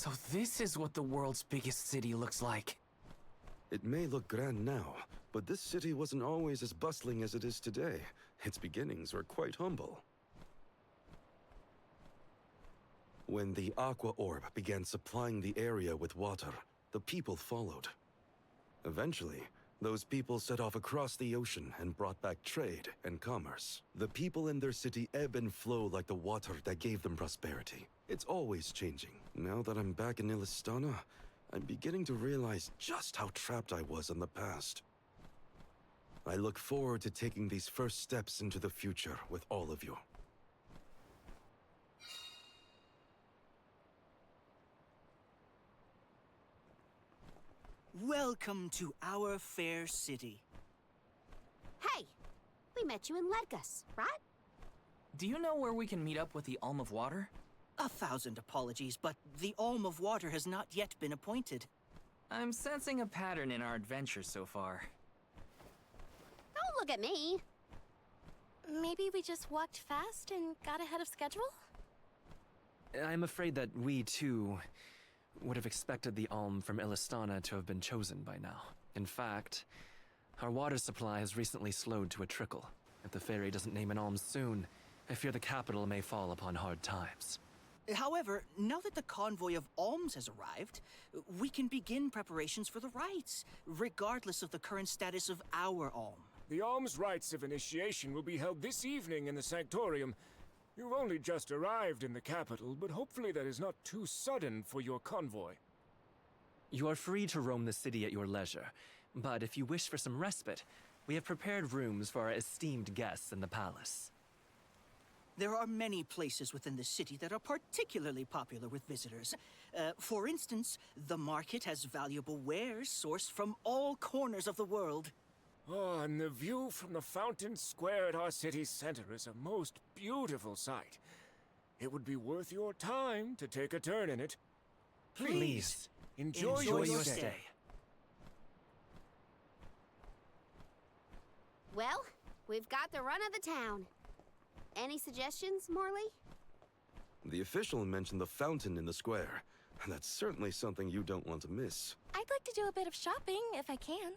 So this is what the world's biggest city looks like. It may look grand now, but this city wasn't always as bustling as it is today. Its beginnings were quite humble. When the Aqua Orb began supplying the area with water, the people followed. Eventually, those people set off across the ocean and brought back trade and commerce. The people in their city ebb and flow like the water that gave them prosperity. It's always changing. Now that I'm back in Illistana, I'm beginning to realize just how trapped I was in the past. I look forward to taking these first steps into the future with all of you. Welcome to our fair city. Hey! We met you in Ledgus, right? Do you know where we can meet up with the Alm of Water? 1,000 apologies, but the Alm of Water has not yet been appointed. I'm sensing a pattern in our adventures so far. Don't look at me! Maybe we just walked fast and got ahead of schedule? I'm afraid that we, too, would have expected the Alm from Illistana to have been chosen by now. In fact, our water supply has recently slowed to a trickle. If the fairy doesn't name an Alm soon, I fear the capital may fall upon hard times. However, now that the convoy of alms has arrived, we can begin preparations for the rites, regardless of the current status of our alm. The alms rites of initiation will be held this evening in the Sanctorium. You've only just arrived in the capital, but hopefully that is not too sudden for your convoy. You are free to roam the city at your leisure, but if you wish for some respite, we have prepared rooms for our esteemed guests in the palace. There are many places within the city that are particularly popular with visitors. For instance, the market has valuable wares sourced from all corners of the world. Oh, and the view from the fountain square at our city center is a most beautiful sight. It would be worth your time to take a turn in it. Please, enjoy your your stay. stay. Well, we've got the run of the town. Any suggestions, Morley? The official mentioned the fountain in the square, and that's certainly something you don't want to miss. I'd like to do a bit of shopping, if I can.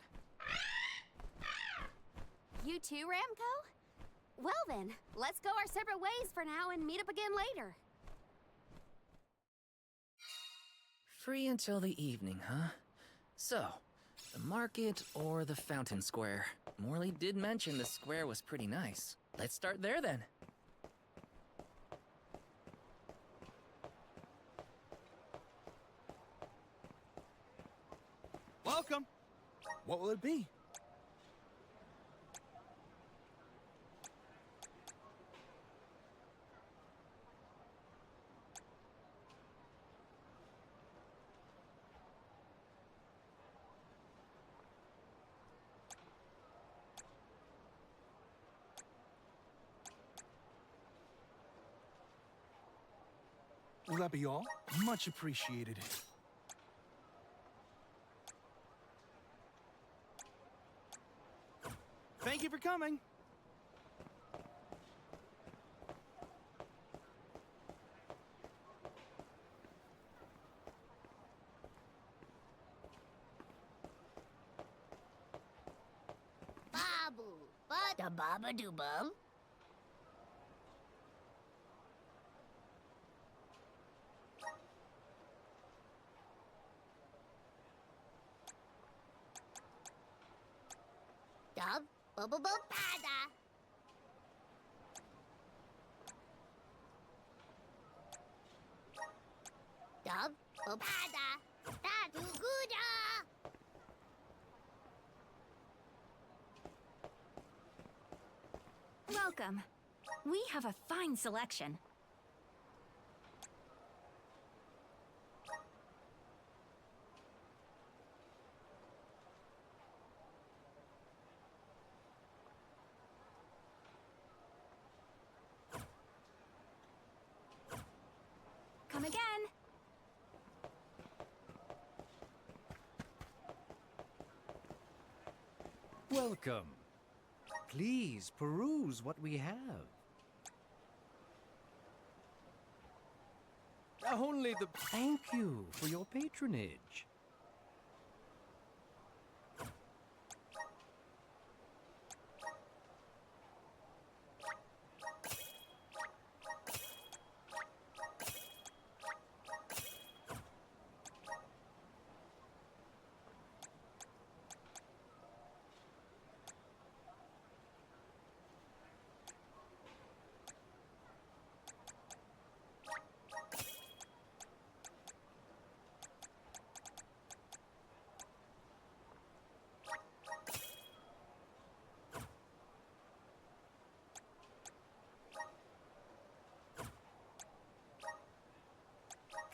You too, Ramco? Well then, let's go our separate ways for now and meet up again later. Free until the evening, huh? So, the market or the fountain square? Morley did mention the square was pretty nice. Let's start there then. Welcome! What will it be? Will that be all? Much appreciated. Thank you for coming. Babu, bada baba doo bum. Dub, bubble bub bada. Dub, bub bada. Dadu guda. Welcome. We have a fine selection. Come again. Welcome. Please peruse what we have. Only the... Thank you for your patronage.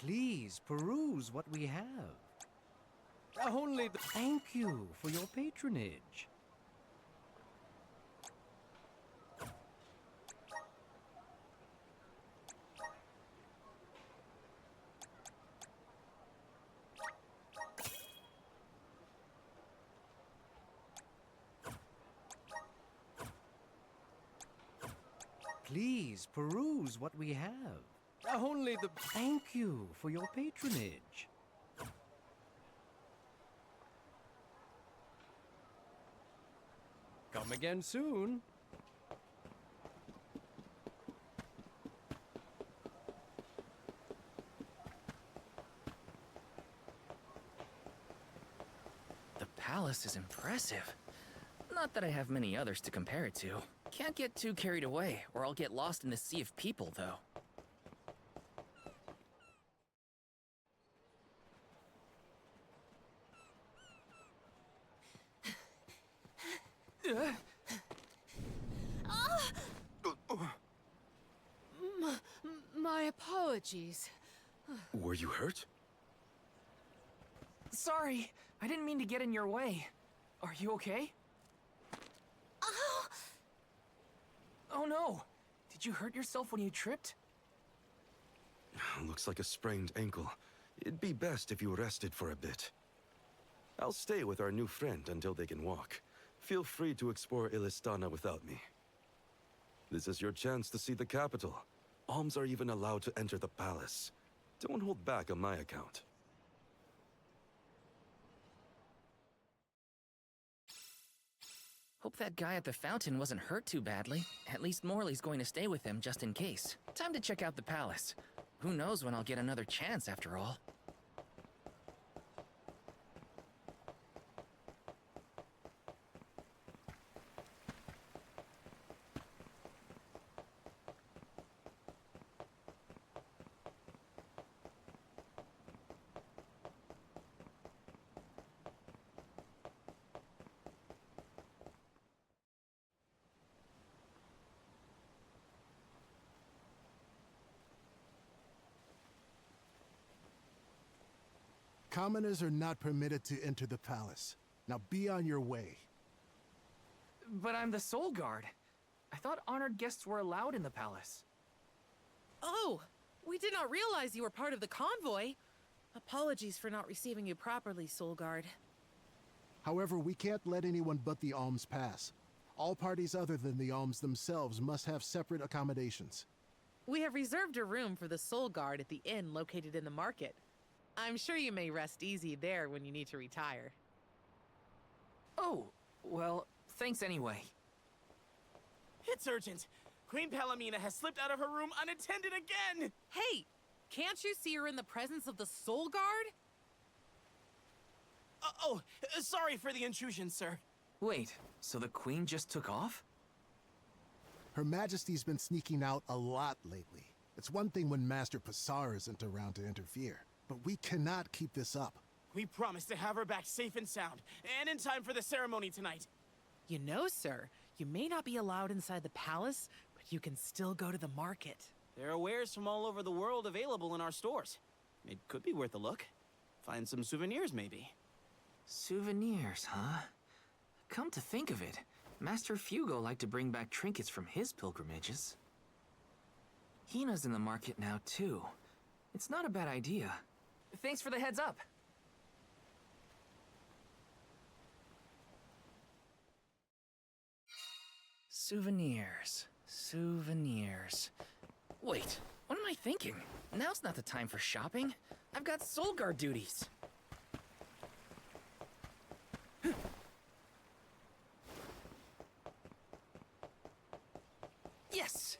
Please peruse what we have. Only the... Thank you for your patronage. Please peruse what we have. Only the... Thank you for your patronage. Come again soon. The palace is impressive. Not that I have many others to compare it to. Can't get too carried away, or I'll get lost in the sea of people, though. My apologies. Were you hurt? Sorry, I didn't mean to get in your way. Are you okay? Oh no! Did you hurt yourself when you tripped? Looks like a sprained ankle. It'd be best if you rested for a bit. I'll stay with our new friend until they can walk. Feel free to explore Illistana without me. This is your chance to see the capital. Alms are even allowed to enter the palace. Don't hold back on my account. Hope that guy at the fountain wasn't hurt too badly. At least Morley's going to stay with him just in case. Time to check out the palace. Who knows when I'll get another chance after all. Commoners are not permitted to enter the palace. Now be on your way. But I'm the Soul Guard. I thought honored guests were allowed in the palace. Oh, we did not realize you were part of the convoy. Apologies for not receiving you properly, Soul Guard. However, we can't let anyone but the alms pass. All parties other than the alms themselves must have separate accommodations. We have reserved a room for the Soul Guard at the inn located in the market. I'm sure you may rest easy there when you need to retire. Oh, well, thanks anyway. It's urgent. Queen Palomina has slipped out of her room unattended again! Hey, can't you see her in the presence of the Soul Guard? Sorry for the intrusion, sir. Wait, so the queen just took off? Her Majesty's been sneaking out a lot lately. It's one thing when Master Passar isn't around to interfere, but we cannot keep this up. We promised to have her back safe and sound, and in time for the ceremony tonight. You know, sir, you may not be allowed inside the palace, but you can still go to the market. There are wares from all over the world available in our stores. It could be worth a look. Find some souvenirs, maybe. Souvenirs, huh? Come to think of it, Master Fugo liked to bring back trinkets from his pilgrimages. Hina's in the market now, too. It's not a bad idea. Thanks for the heads up. Souvenirs. Wait, what am am I thinking? Now's not the time for shopping. I've got soul guard duties. Yes!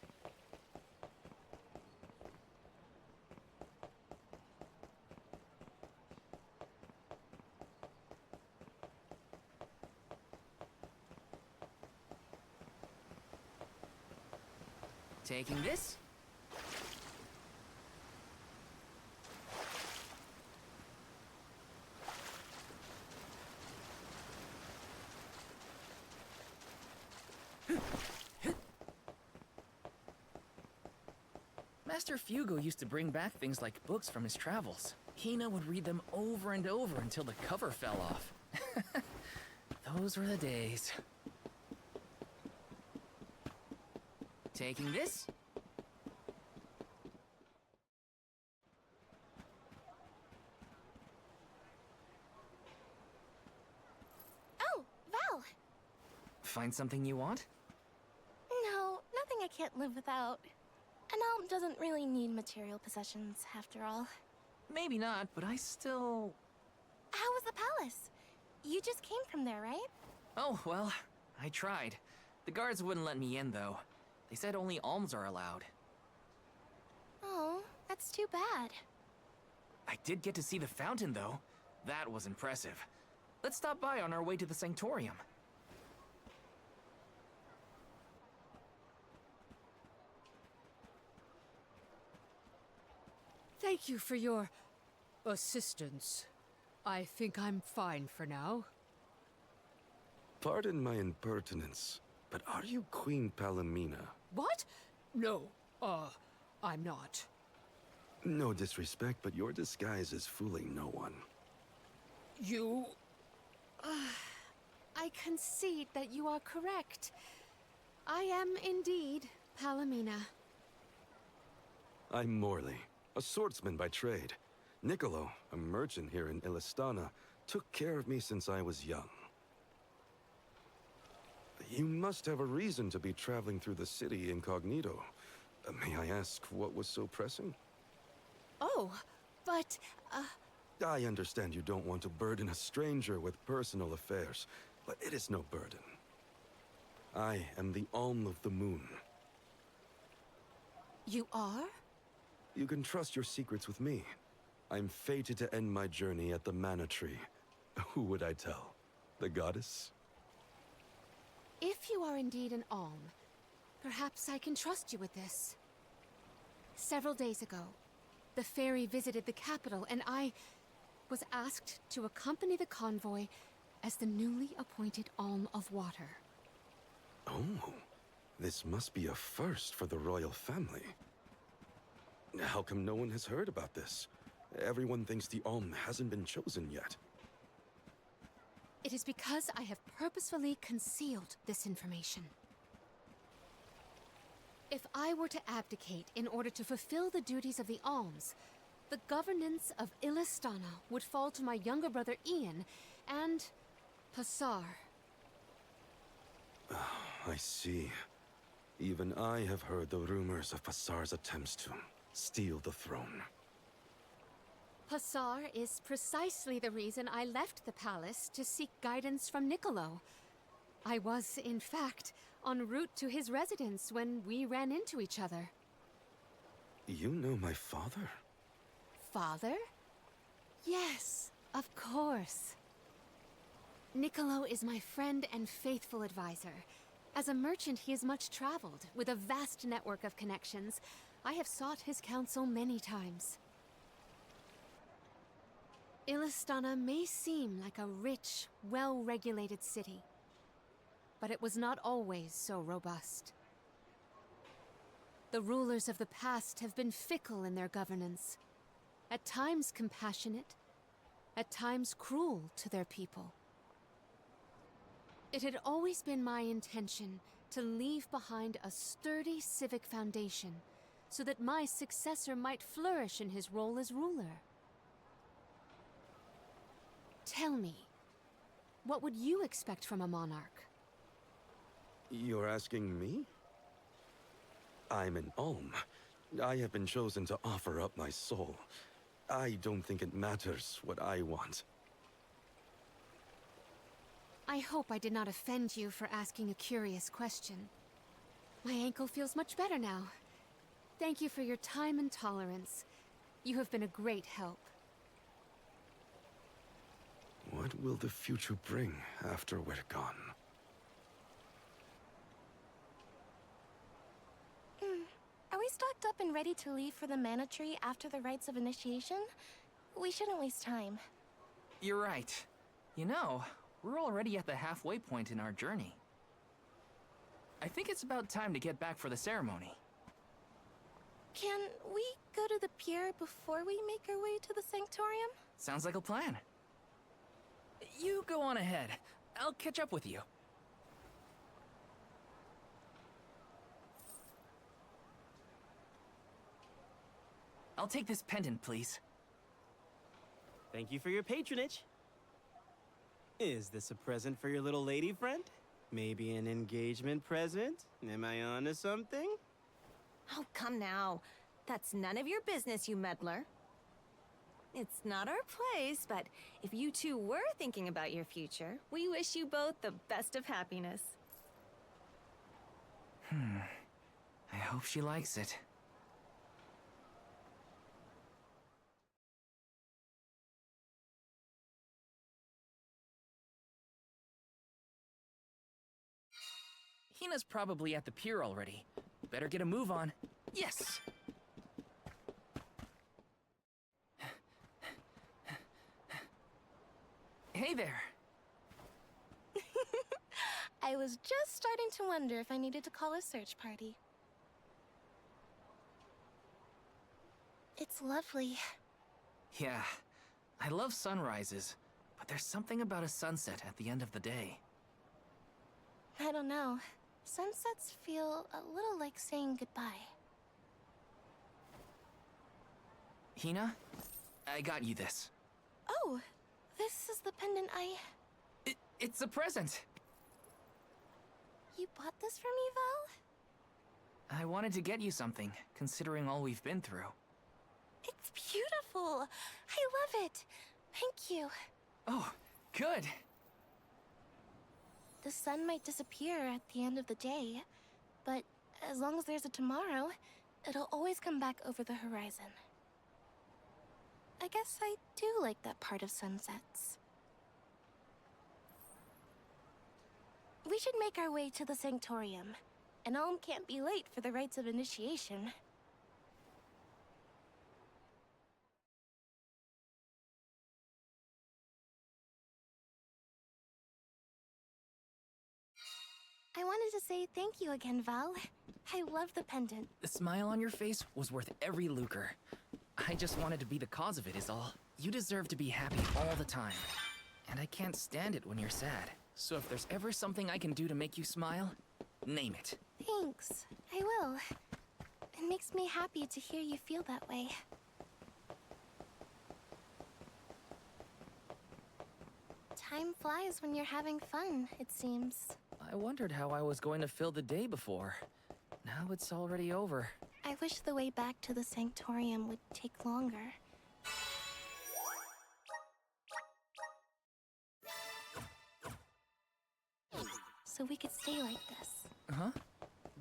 Taking this? Master Fugo used to bring back things like books from his travels. Hina would read them over and over until the cover fell off. Those were the days. Taking this? Oh, Val! Find something you want? No, nothing I can't live without. An alm doesn't really need material possessions, after all. Maybe not, but I still... How was the palace? You just came from there, right? Oh, well, I tried. The guards wouldn't let me in, though. They said only alms are allowed. Oh, that's too bad. I did get to see the fountain, though. That was impressive. Let's stop by on our way to the Sanctorium. Thank you for your assistance. I think I'm fine for now. Pardon my impertinence, but are you Queen Palomina? What? No, I'm not. No disrespect, but your disguise is fooling no one. You... I concede that you are correct. I am indeed Palomina. I'm Morley, a swordsman by trade. Niccolo, a merchant here in Illistana, took care of me since I was young. You must have a reason to be traveling through the city incognito. May I ask what was so pressing? Oh, but, I understand you don't want to burden a stranger with personal affairs, but it is no burden. I am the Alm of the Moon. You are? You can trust your secrets with me. I'm fated to end my journey at the Mana Tree. Who would I tell? The goddess? If you are indeed an Alm, perhaps I can trust you with this. Several days ago, the fairy visited the capital, and I was asked to accompany the convoy as the newly appointed Alm of Water. Oh, this must be a first for the royal family. How come no one has heard about this? Everyone thinks the Alm hasn't been chosen yet. It is because I have purposefully concealed this information. If I were to abdicate in order to fulfill the duties of the Alms, the governance of Illistana would fall to my younger brother Ian and Passar. I see. Even I have heard the rumors of Passar's attempts to steal the throne. Passar is precisely the reason I left the palace to seek guidance from Niccolo. I was, in fact, en route to his residence when we ran into each other. You know my father? Father? Yes, of course. Niccolo is my friend and faithful advisor. As a merchant, he is much traveled, with a vast network of connections. I have sought his counsel many times. Illistana may seem like a rich, well-regulated city, but it was not always so robust. The rulers of the past have been fickle in their governance, at times compassionate, at times cruel to their people. It had always been my intention to leave behind a sturdy civic foundation so that my successor might flourish in his role as ruler. Tell me, what would you expect from a monarch? You're asking me? I'm an Alm. I have been chosen to offer up my soul. I don't think it matters what I want. I hope I did not offend you for asking a curious question. My ankle feels much better now. Thank you for your time and tolerance. You have been a great help. What will the future bring after we're gone? Are we stocked up and ready to leave for the Mana Tree after the rites of initiation? We shouldn't waste time. You're right. You know, we're already at the halfway point in our journey. I think it's about time to get back for the ceremony. Can we go to the pier before we make our way to the Sanctorium? Sounds like a plan. You go on ahead. I'll catch up with you. I'll take this pendant, please. Thank you for your patronage. Is this a present for your little lady friend? Maybe an engagement present? Am I onto something? Oh, come now. That's none of your business, you meddler. It's not our place, but if you two were thinking about your future, we wish you both the best of happiness. I hope she likes it. Hina's probably at the pier already. Better get a move on. Yes! Hey there. I was just starting to wonder if I needed to call a search party. It's lovely. Yeah, I love sunrises, but there's something about a sunset at the end of the day. I don't know. Sunsets feel a little like saying goodbye. Hina, I got you this. Oh, this is the pendant It's a present! You bought this for me, Val? I wanted to get you something, considering all we've been through. It's beautiful! I love it! Thank you. Oh, good! The sun might disappear at the end of the day, but as long as there's a tomorrow, it'll always come back over the horizon. I guess I do like that part of sunsets. We should make our way to the Sanctorium. An alm can't be late for the rites of initiation. I wanted to say thank you again, Val. I love the pendant. The smile on your face was worth every lucre. I just wanted to be the cause of it is all. You deserve to be happy all the time. And I can't stand it when you're sad. So if there's ever something I can do to make you smile, name it. Thanks. I will. It makes me happy to hear you feel that way. Time flies when you're having fun, it seems. I wondered how I was going to fill the day before. Now it's already over. I wish the way back to the Sanctorium would take longer. So we could stay like this. Huh?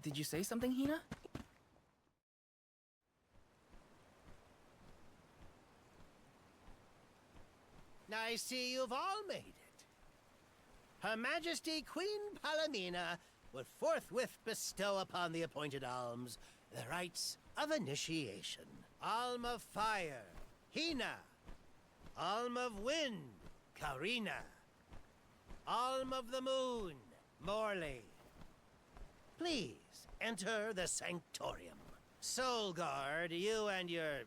Did you say something, Hina? I see you've all made it. Her Majesty Queen Palamina will forthwith bestow upon the appointed alms the rites of initiation. Alm of Fire, Hina. Alm of Wind, Karina. Alm of the Moon, Morley. Please, enter the Sanctorium. Soul Guard, you and your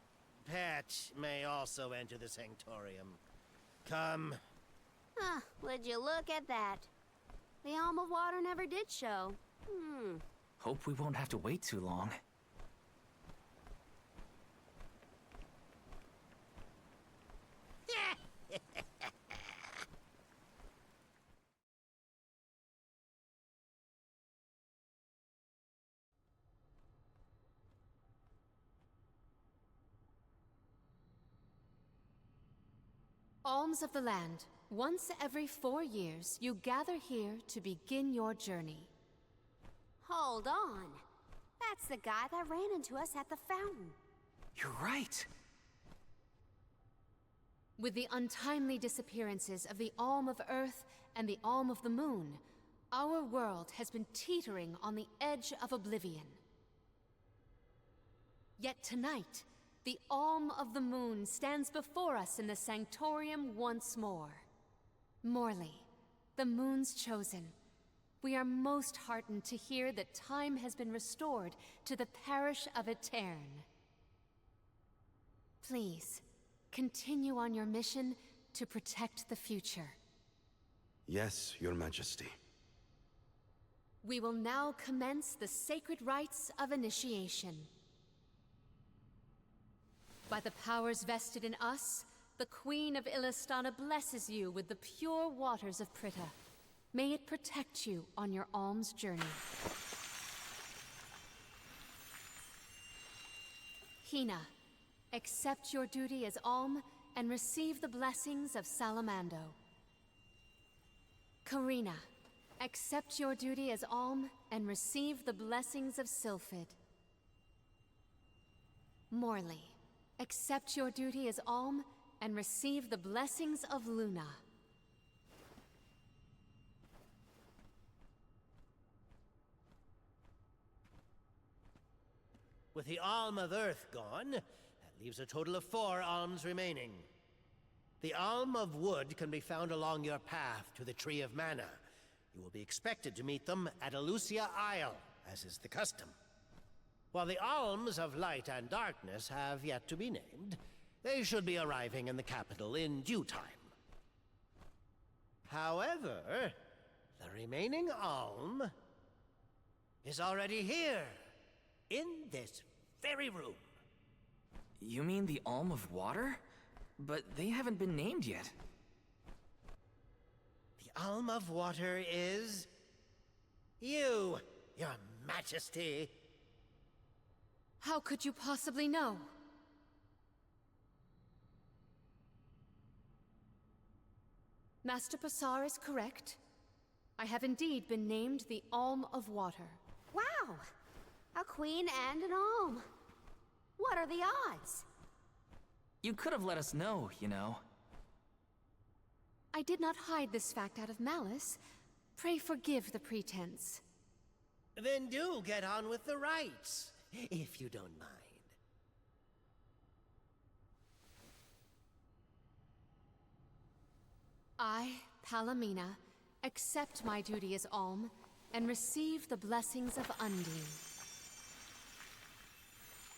pet may also enter the Sanctorium. Come. Huh, would you look at that? The Alm of Water never did show. Hope we won't have to wait too long. Alms of the land. Once every 4 years, you gather here to begin your journey. Hold on. That's the guy that ran into us at the fountain. You're right. With the untimely disappearances of the Alm of Earth and the Alm of the Moon, our world has been teetering on the edge of oblivion. Yet tonight, the Alm of the Moon stands before us in the Sanctorium once more. Morley, the Moon's chosen, we are most heartened to hear that time has been restored to the parish of Eterne. Please, continue on your mission to protect the future. Yes, Your Majesty. We will now commence the sacred rites of initiation. By the powers vested in us, the Queen of Illistana blesses you with the pure waters of Pritta. May it protect you on your alms journey. Hina, accept your duty as alm and receive the blessings of Salamando. Karina, accept your duty as alm and receive the blessings of Sylphid. Morley, accept your duty as alm and receive the blessings of Luna. With the Alm of Earth gone, that leaves a total of 4 alms remaining. The Alm of Wood can be found along your path to the Tree of Mana. You will be expected to meet them at Elusia Isle, as is the custom. While the Alms of Light and Darkness have yet to be named, they should be arriving in the capital in due time. However, the remaining Alm is already here, in this very room. You mean the Alm of Water? But they haven't been named yet. The Alm of Water is... you, Your Majesty. How could you possibly know? Master Passar is correct. I have indeed been named the Alm of Water. Wow! A queen and an alm. What are the odds? You could have let us know, you know. I did not hide this fact out of malice. Pray forgive the pretense. Then do get on with the rites, if you don't mind. I, Palomina, accept my duty as alm and receive the blessings of Undine.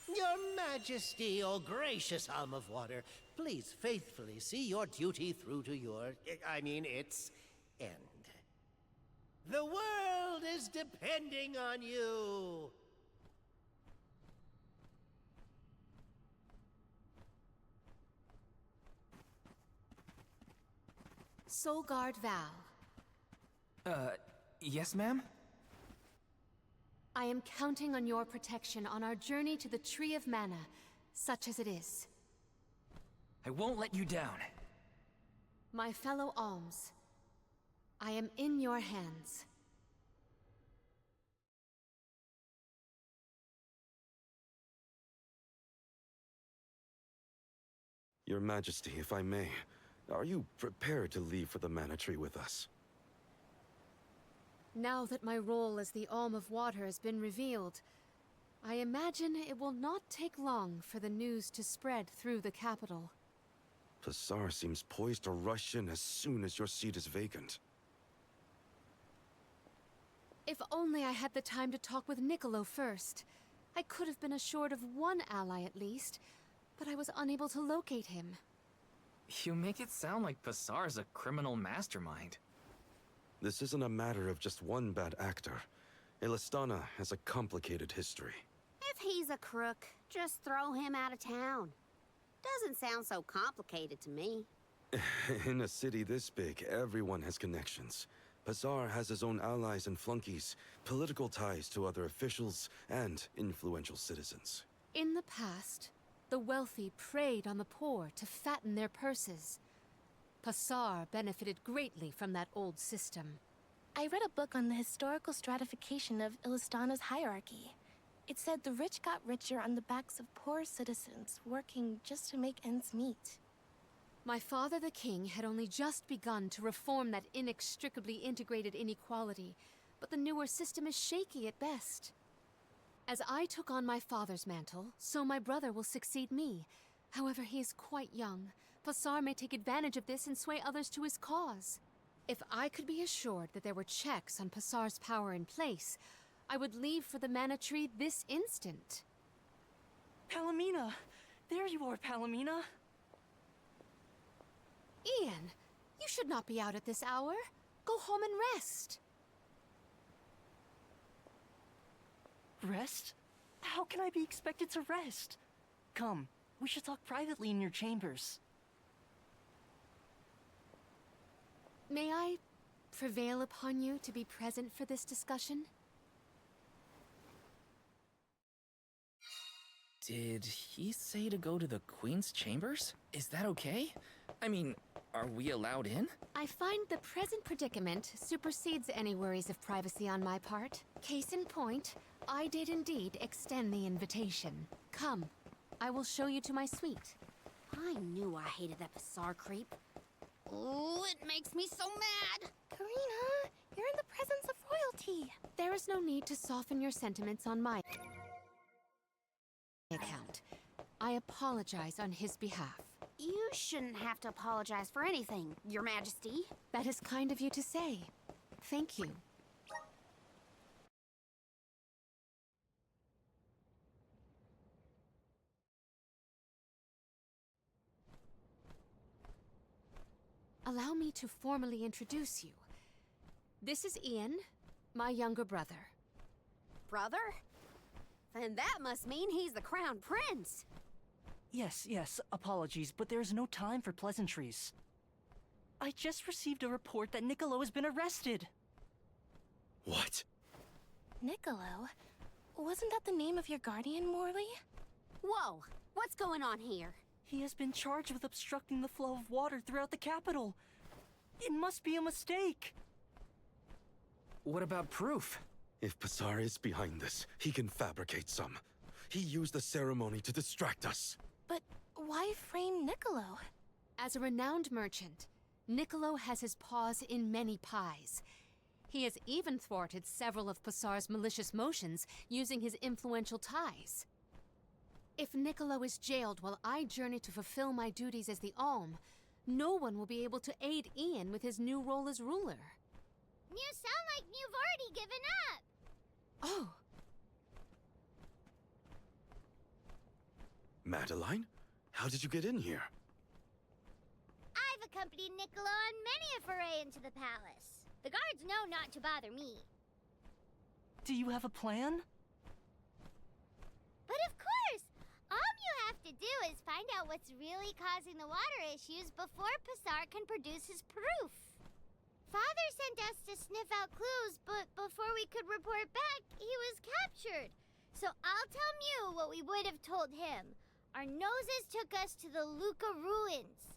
Your Majesty, O gracious Alm of Water, please faithfully see your duty through to its end. The world is depending on you. Soulguard Val. Yes, ma'am? I am counting on your protection on our journey to the Tree of Mana, such as it is. I won't let you down. My fellow alms, I am in your hands. Your Majesty, if I may, are you prepared to leave for the Mana Tree with us? Now that my role as the Alm of Water has been revealed, I imagine it will not take long for the news to spread through the capital. Passar seems poised to rush in as soon as your seat is vacant. If only I had the time to talk with Niccolo first. I could have been assured of one ally at least, but I was unable to locate him. You make it sound like Passar's a criminal mastermind. This isn't a matter of just one bad actor. Illistana has a complicated history. If he's a crook, just throw him out of town. Doesn't sound so complicated to me. In a city this big, everyone has connections. Passar has his own allies and flunkies, political ties to other officials, and influential citizens. In the past, the wealthy preyed on the poor to fatten their purses. Passar benefited greatly from that old system. I read a book on the historical stratification of Illistana's hierarchy. It said the rich got richer on the backs of poor citizens working just to make ends meet. My father, the king, had only just begun to reform that inextricably integrated inequality, but the newer system is shaky at best. As I took on my father's mantle, so my brother will succeed me. However, he is quite young. Passar may take advantage of this and sway others to his cause. If I could be assured that there were checks on Passar's power in place, I would leave for the Mana Tree this instant. Palomina! There you are, Palomina! Ian, you should not be out at this hour. Go home and rest. Rest? How can I be expected to rest? Come, we should talk privately in your chambers. May I prevail upon you to be present for this discussion? Did he say to go to the Queen's chambers? Is that okay? I mean, are we allowed in? I find the present predicament supersedes any worries of privacy on my part. Case in point, I did indeed extend the invitation. Come, I will show you to my suite. I knew I hated that Passar creep. Oh, it makes me so mad! Karina, you're in the presence of royalty. There is no need to soften your sentiments on my account. I apologize on his behalf. You shouldn't have to apologize for anything, Your Majesty. That is kind of you to say. Thank you. Allow me to formally introduce you. This is Ian, my younger brother. Brother? Then that must mean he's the crown prince. Yes, apologies, but there's no time for pleasantries. I just received a report that Niccolo has been arrested. What? Niccolo? Wasn't that the name of your guardian, Morley? Whoa, what's going on here? He has been charged with obstructing the flow of water throughout the capital. It must be a mistake. What about proof? If Passar is behind this, he can fabricate some. He used the ceremony to distract us. But why frame Niccolo? As a renowned merchant, Niccolo has his paws in many pies. He has even thwarted several of Passar's malicious motions using his influential ties. If Niccolo is jailed while I journey to fulfill my duties as the Alm, no one will be able to aid Ian with his new role as ruler. You sound like you've already given up. Oh. Madeline? How did you get in here? I've accompanied Niccolo on many a foray into the palace. The guards know not to bother me. Do you have a plan? But of course! All you have to do is find out what's really causing the water issues before Passar can produce his proof. Father sent us to sniff out clues, but before we could report back, he was captured. So I'll tell Mew what we would have told him. Our noses took us to the Luca ruins.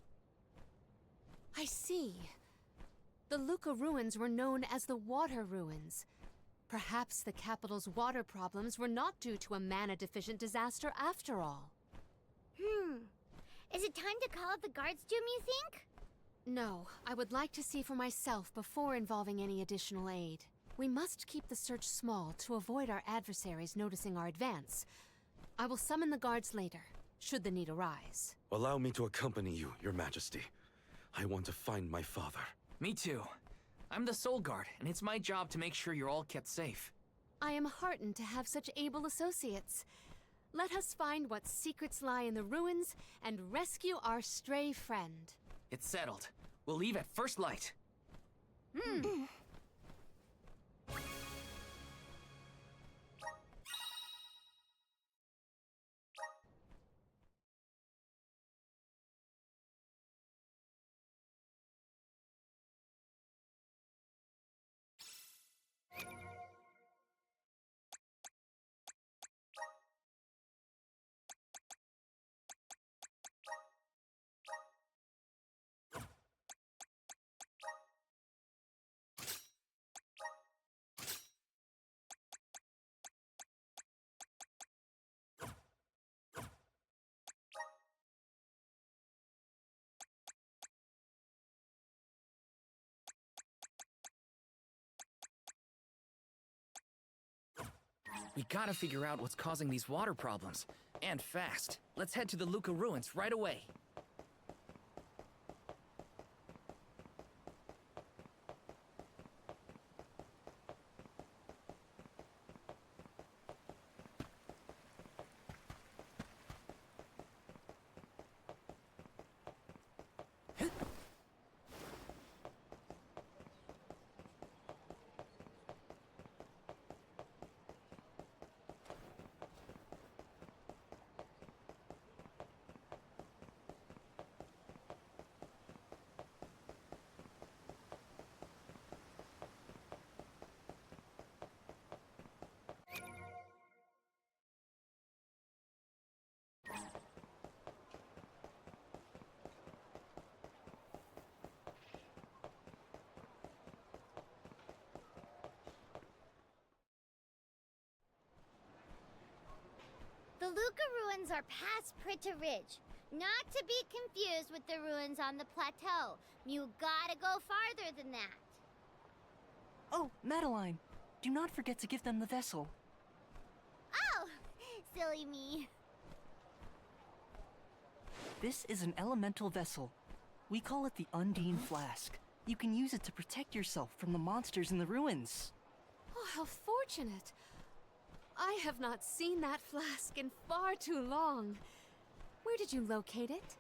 I see. The Luca ruins were known as the Water Ruins. Perhaps the capital's water problems were not due to a mana-deficient disaster after all. Is it time to call up the guards, Doom, you think? No, I would like to see for myself before involving any additional aid. We must keep the search small to avoid our adversaries noticing our advance. I will summon the guards later, should the need arise. Allow me to accompany you, Your Majesty. I want to find my father. Me too. I'm the Soul Guard, and it's my job to make sure you're all kept safe. I am heartened to have such able associates. Let us find what secrets lie in the ruins and rescue our stray friend. It's settled. We'll leave at first light. We gotta figure out what's causing these water problems. And fast. Let's head to the Luca ruins right away. The Luca ruins are past Prita Ridge, not to be confused with the ruins on the plateau. You gotta go farther than that. Oh, Madeline, do not forget to give them the vessel. Oh, silly me. This is an elemental vessel. We call it the Undine Flask. You can use it to protect yourself from the monsters in the ruins. Oh, how fortunate. I have not seen that flask in far too long. Where did you locate it?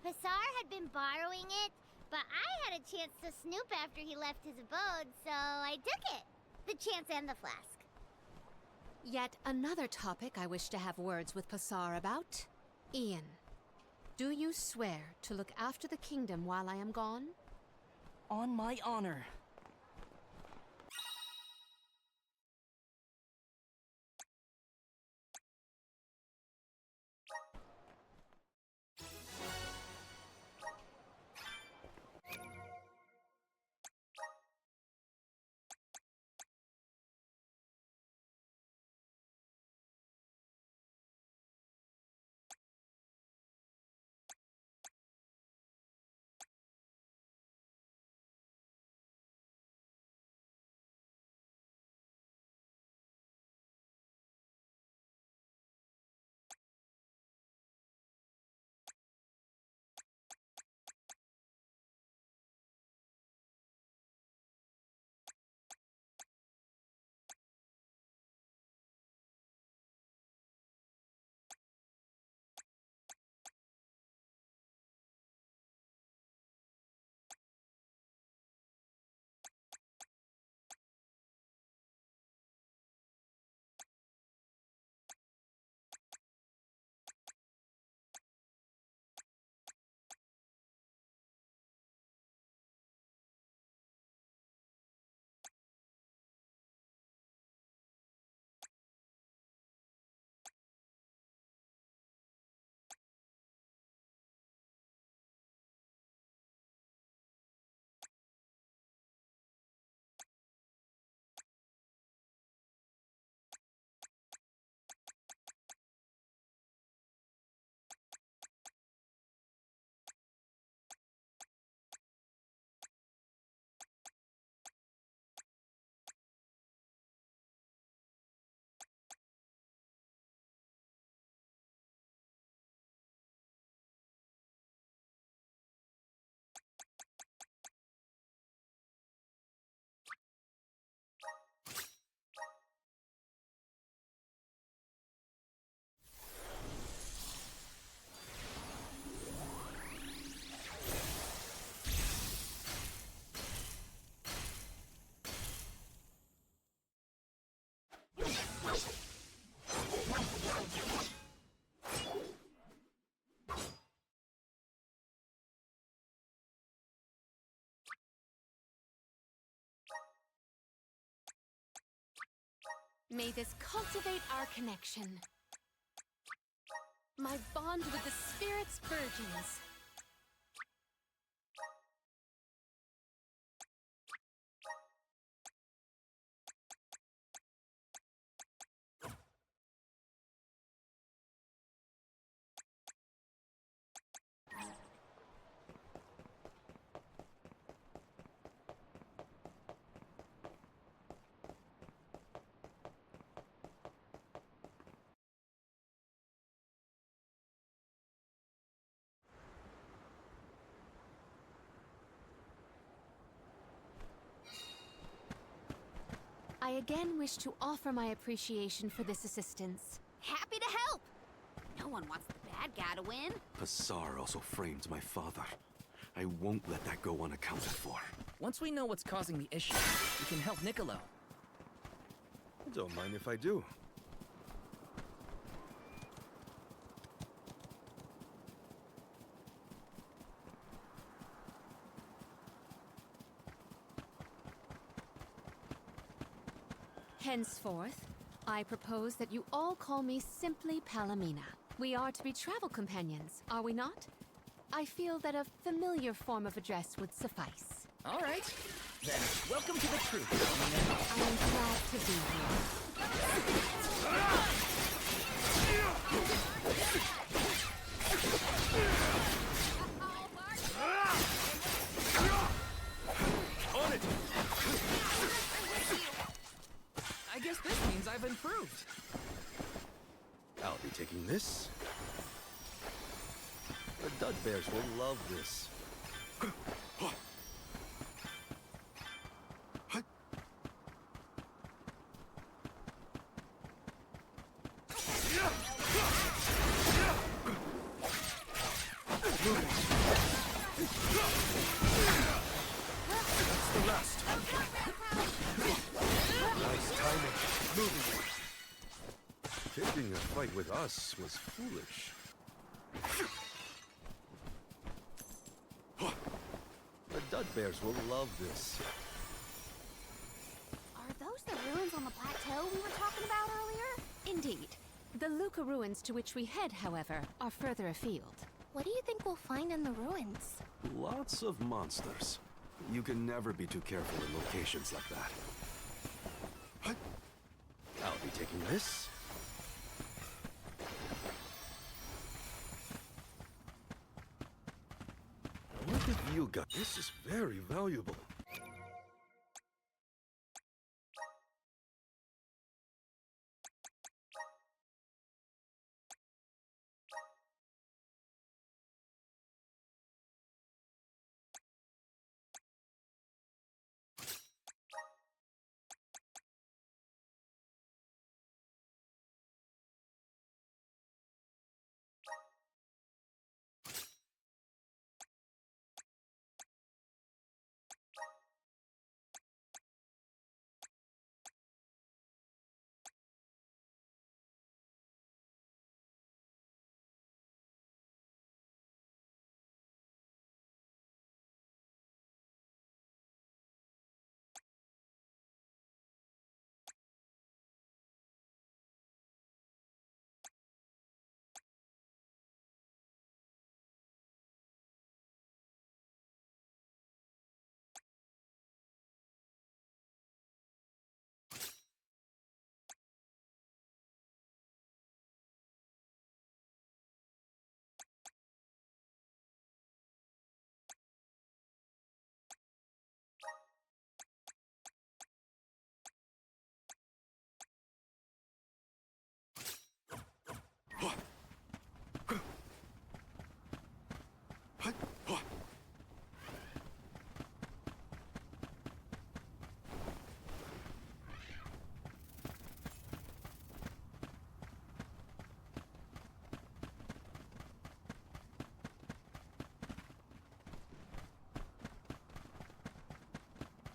Pasar had been borrowing it, but I had a chance to snoop after he left his abode, so I took it. The chance and the flask. Yet another topic I wish to have words with Pasar about. Ian, do you swear to look after the kingdom while I am gone? On my honor. May this cultivate our connection. My bond with the spirit's virgins. again wish to offer my appreciation for this assistance. Happy to help. No one wants the bad guy to win. Pasar also framed my father. I won't let that go unaccounted for. Once we know what's causing the issue, we can help Niccolo. Don't mind if I do. Henceforth, I propose that you all call me simply Palomina. We are to be travel companions, are we not? I feel that a familiar form of address would suffice. All right. Then, welcome to the truth, Palomina. I am glad to be here. On it! I guess this means I've improved. I'll be taking this. The Dud Bears will love this. That's the rest. Nice timing. Moving. Taking a fight with us was foolish. The Dud Bears will love this. Are those the ruins on the plateau we were talking about earlier? Indeed. The Luca ruins to which we head, however, are further afield. What do you think we'll find in the ruins? Lots of monsters. You can never be too careful in locations like that. I'll be taking this. What have you got? This is very valuable.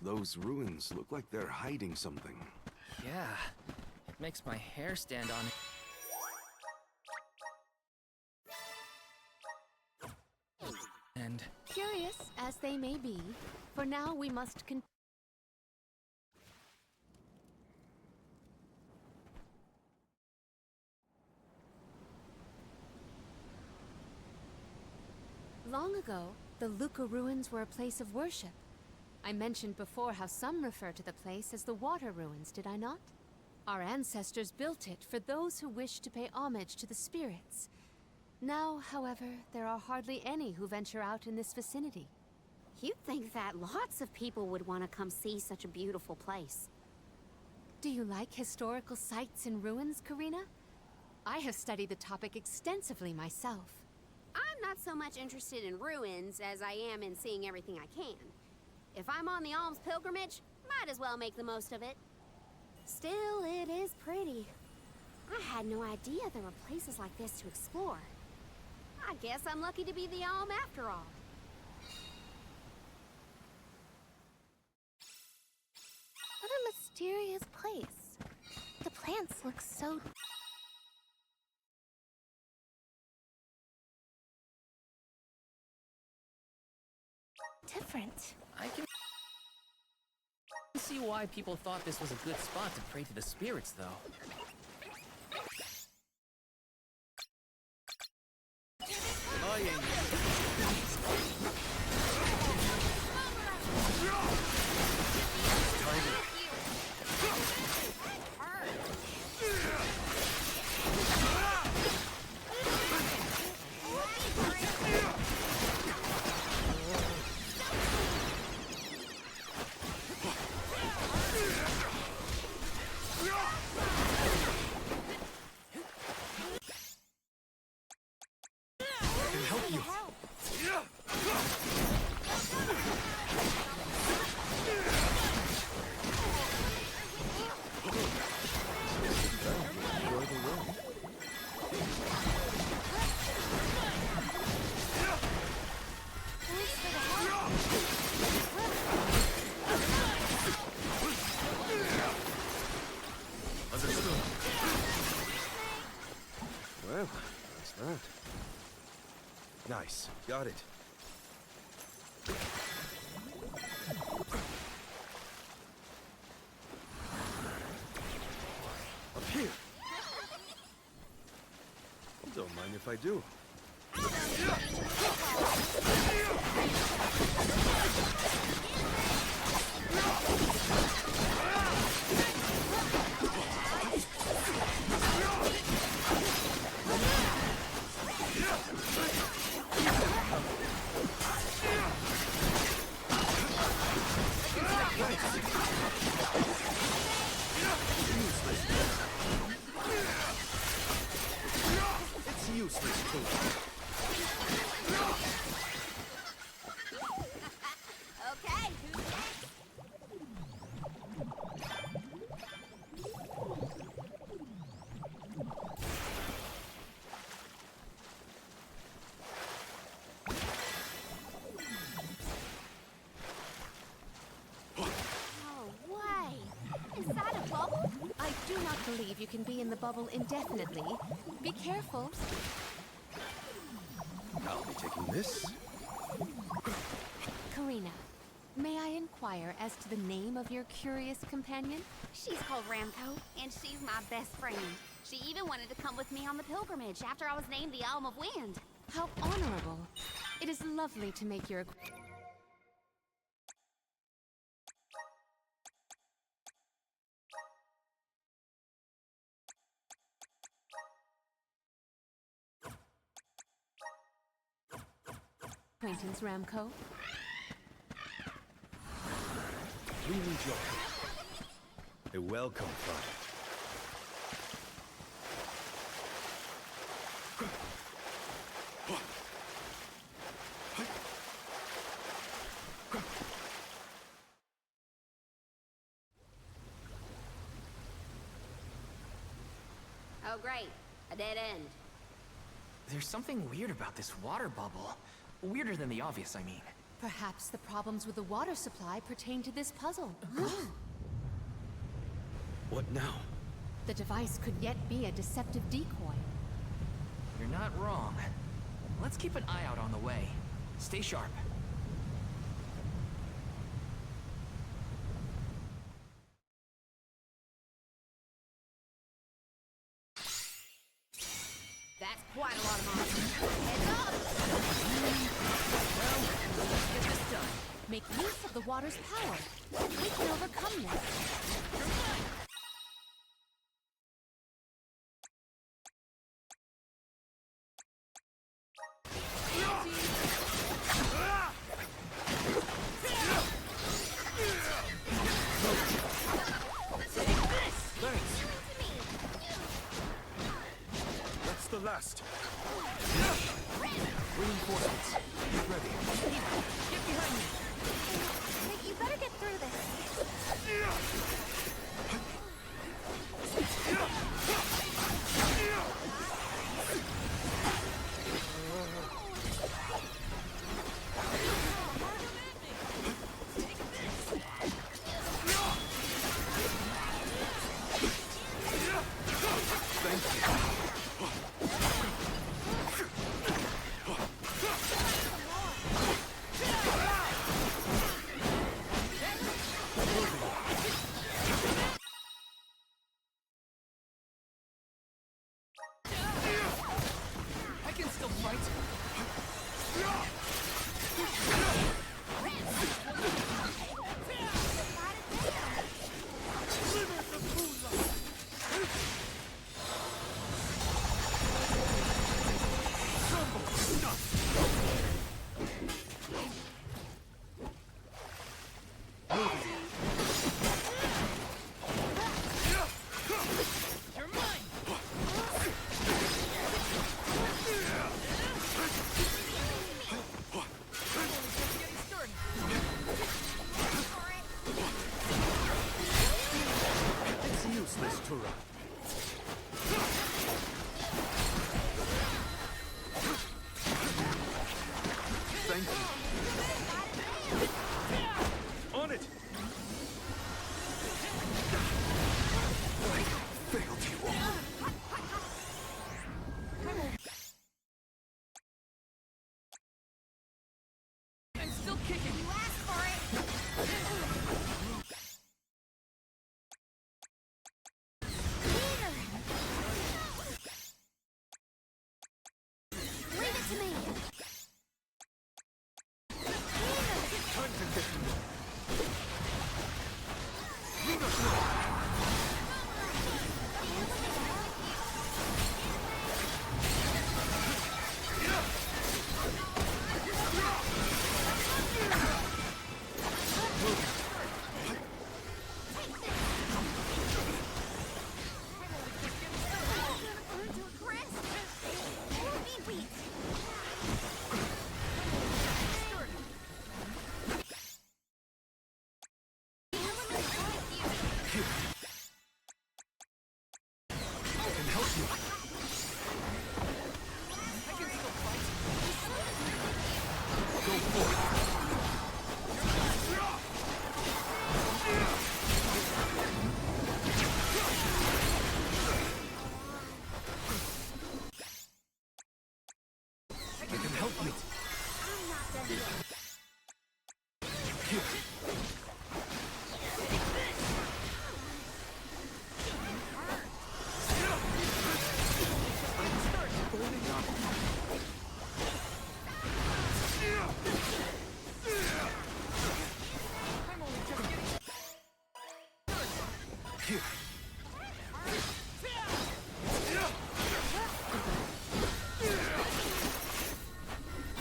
Those ruins look like they're hiding something. Yeah, it makes my hair stand on end. And Curious as they may be, for now we must Long ago, the Luca ruins were a place of worship. I mentioned before how some refer to the place as the Water Ruins, did I not? Our ancestors built it for those who wished to pay homage to the spirits. Now, however, there are hardly any who venture out in this vicinity. You'd think that lots of people would want to come see such a beautiful place. Do you like historical sites and ruins, Karina? I have studied the topic extensively myself. I'm not so much interested in ruins as I am in seeing everything I can. If I'm on the alms pilgrimage, might as well make the most of it. Still, it is pretty. I had no idea there were places like this to explore. I guess I'm lucky to be the Alm after all. What a mysterious place. The plants look so different. I can see why people thought this was a good spot to pray to the spirits, though. Well, that's that. Nice. Got it. Up here. Don't mind if I do. It's useless to Okay, who's next? No way! Is that a bubble? I do not believe you can be in the bubble indefinitely. Be careful. I'll be taking this. Karina, may I inquire as to the name of your curious companion? She's called Ramco, and she's my best friend. She even wanted to come with me on the pilgrimage after I was named the Alm of Wind. How honorable. It is lovely to make your acquaintance. Ramco. We need your help. A welcome party. Oh great, a dead end. There's something weird about this water bubble. Weirder than the obvious, I mean. Perhaps the problems with the water supply pertain to this puzzle. What now? The device could yet be a deceptive decoy. You're not wrong. Let's keep an eye out on the way. Stay sharp. That's quite a lot of monsters. Heads up! Well, let's get this done. Make use of the water's power. We can overcome this. That's the last. Reinforcements. Get ready. Get behind me. Nick, you better get through this. I can still fight.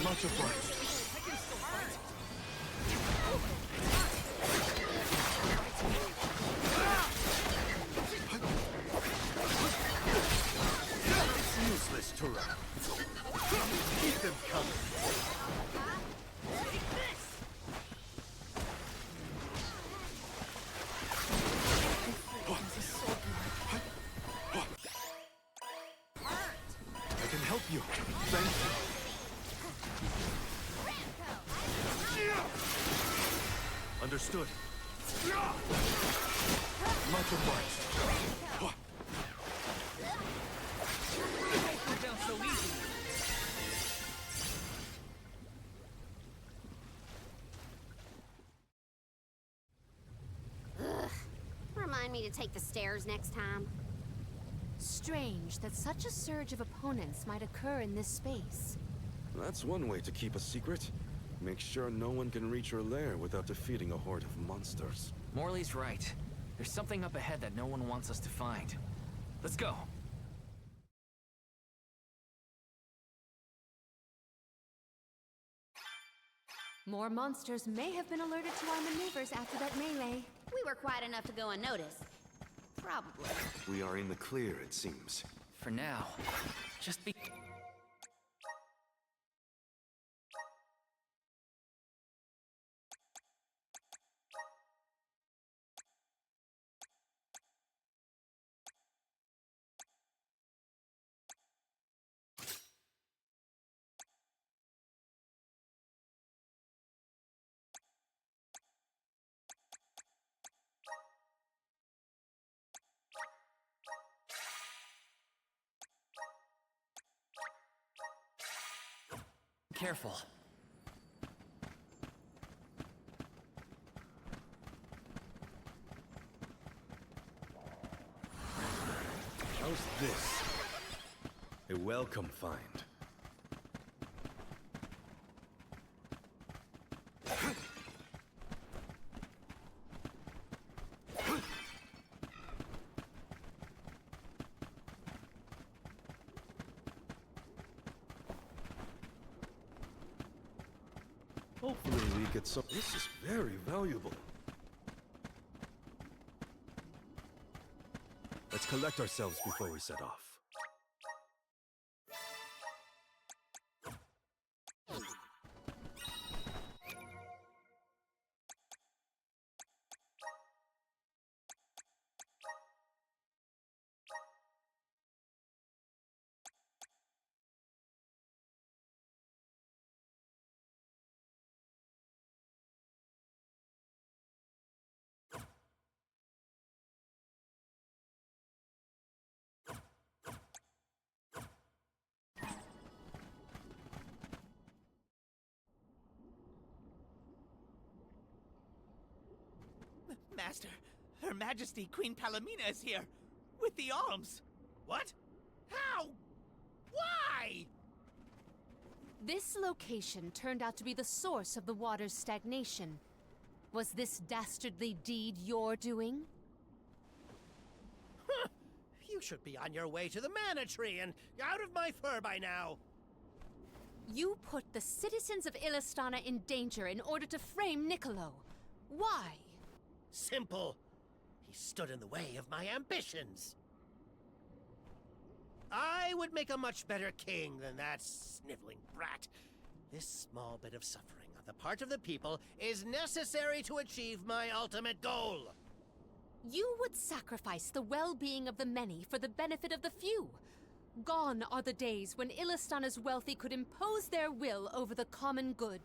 Much obliged. It's useless to run. Keep them coming. Take this! I can help you. Thank you. Understood. Much obliged. Don't go down so easy. Ugh. Remind me to take the stairs next time. Strange that such a surge of opponents might occur in this space. That's one way to keep a secret. Make sure no one can reach your lair without defeating a horde of monsters. Morley's right. There's something up ahead that no one wants us to find. Let's go. More monsters may have been alerted to our maneuvers after that melee. We were quiet enough to go unnoticed. Probably. We are in the clear, it seems. For now, just be... Careful. How's this? A welcome find. Hopefully we get some. This is very valuable. Let's collect ourselves before we set off. Master, Her Majesty Queen Palomina is here, with the alms. What? How? Why? This location turned out to be the source of the water's stagnation. Was this dastardly deed your doing? Huh. You should be on your way to the Mana Tree and out of my fur by now. You put the citizens of Illistana in danger in order to frame Niccolo. Why? Simple. He stood in the way of my ambitions. I would make a much better king than that sniveling brat. This small bit of suffering on the part of the people is necessary to achieve my ultimate goal. You would sacrifice the well-being of the many for the benefit of the few. Gone are the days when Illistana's wealthy could impose their will over the common good.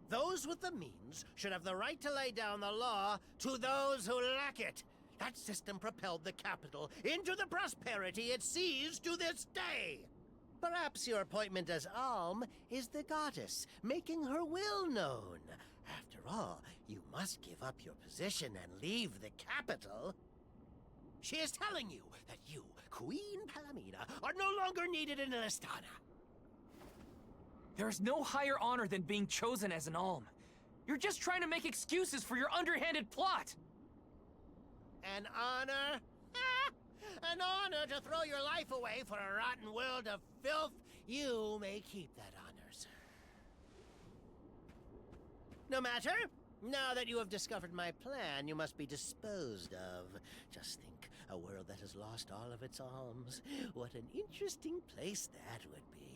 Those with the means should have the right to lay down the law to those who lack it. That system propelled the capital into the prosperity it sees to this day. Perhaps your appointment as Alm is the goddess, making her will known. After all, you must give up your position and leave the capital. She is telling you that you, Queen Palomina, are no longer needed in Illistana. There is no higher honor than being chosen as an alm. You're just trying to make excuses for your underhanded plot. An honor? An honor to throw your life away for a rotten world of filth? You may keep that honor, sir. No matter. Now that you have discovered my plan, you must be disposed of. Just think, a world that has lost all of its alms. What an interesting place that would be.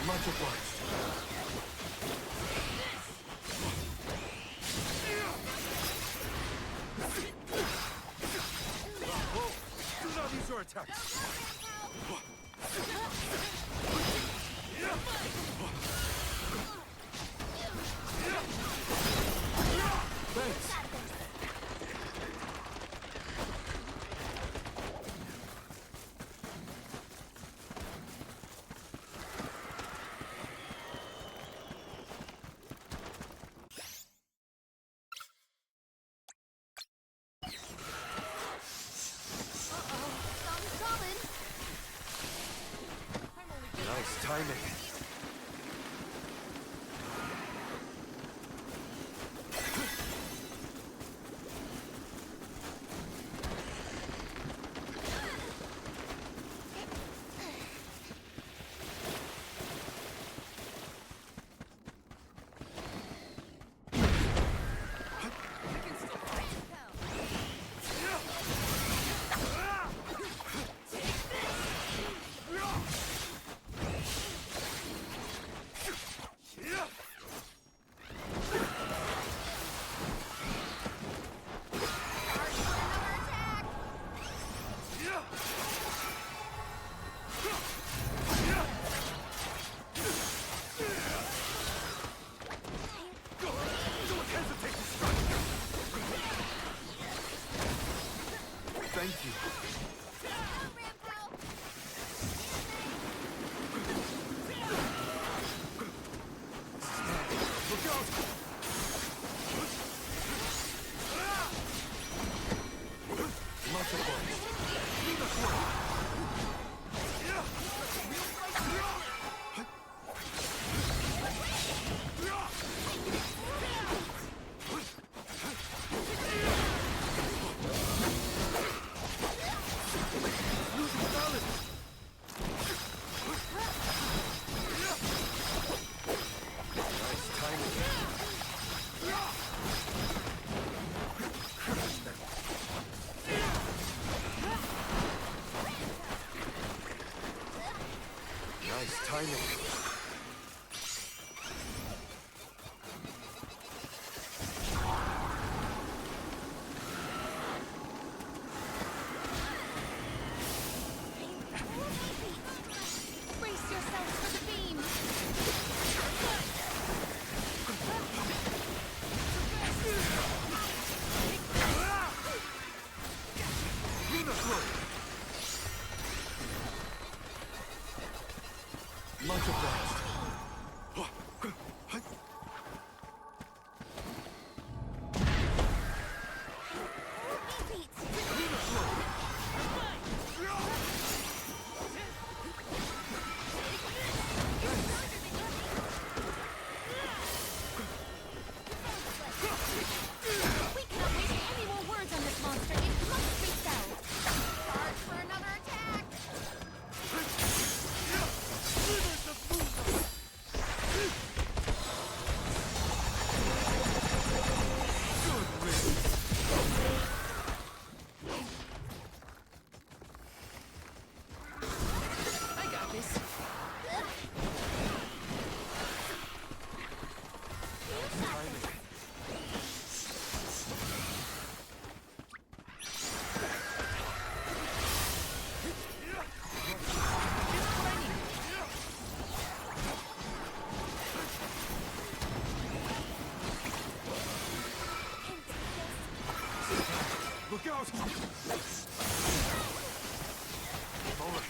Much obliged. Do not use your attack. Nice timing. Thank you. Look out! Lots of balls. Lead us one. Nice timing. Brace yourselves for the beam! Much obliged. We cannot waste any more words on this monster. It must be felled. Charge for another attack! I got this. Look out! Over.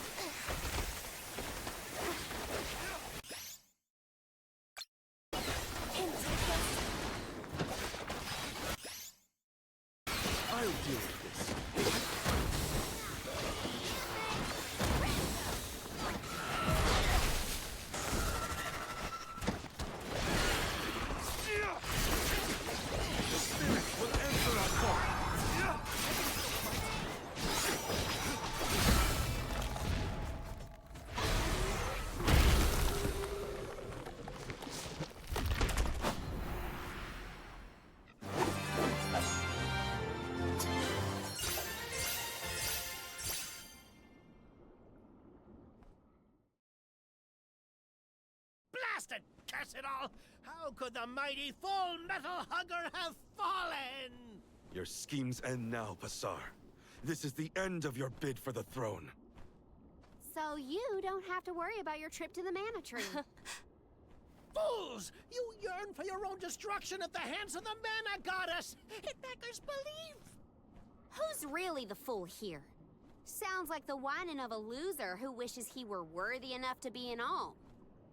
I'll deal with this. The spirit will answer our call. Blasted curse it all! How could the mighty Full Metal Hugger have fallen? Your schemes end now, Pasar. This is the end of your bid for the throne. So you don't have to worry about your trip to the mana tree. Fools! You yearn for your own destruction at the hands of the Mana Goddess! It beggars belief! Who's really the fool here? Sounds like the whining of a loser who wishes he were worthy enough to be an alm.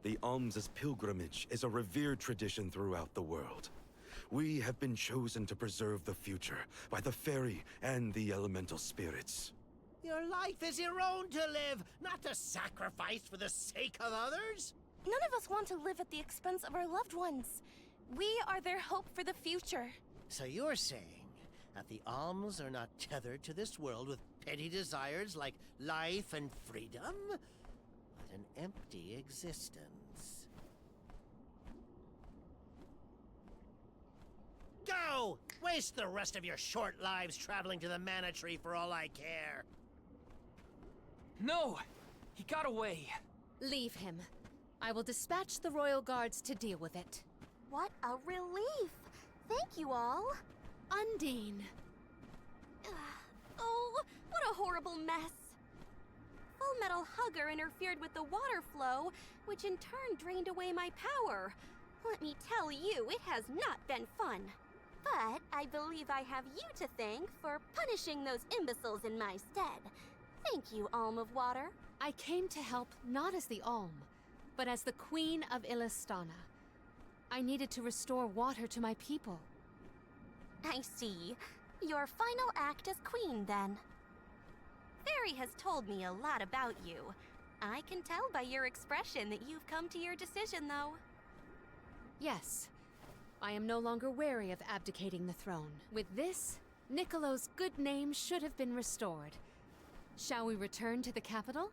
The alms' pilgrimage is a revered tradition throughout the world. We have been chosen to preserve the future by the fairy and the elemental spirits. Your life is your own to live, not to sacrifice for the sake of others. None of us want to live at the expense of our loved ones. We are their hope for the future. So you're saying that the alms are not tethered to this world with petty desires like life and freedom, but an empty existence. Go! Waste the rest of your short lives traveling to the mana tree for all I care. No! He got away. Leave him. I will dispatch the royal guards to deal with it. What a relief! Thank you all. Undine. Oh, what a horrible mess. Full Metal Hugger interfered with the water flow, which in turn drained away my power. Let me tell you, it has not been fun. But I believe I have you to thank for punishing those imbeciles in my stead. Thank you, Alm of Water. I came to help not as the Alm, but as the Queen of Illistana. I needed to restore water to my people. I see. Your final act as queen, then. Fairy has told me a lot about you. I can tell by your expression that you've come to your decision, though. Yes. I am no longer wary of abdicating the throne. With this, Niccolo's good name should have been restored. Shall we return to the capital?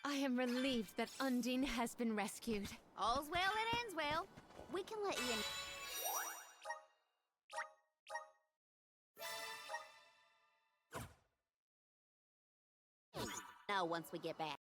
I am relieved that Undine has been rescued. All's well that ends well. We can let you in. Now, once we get back.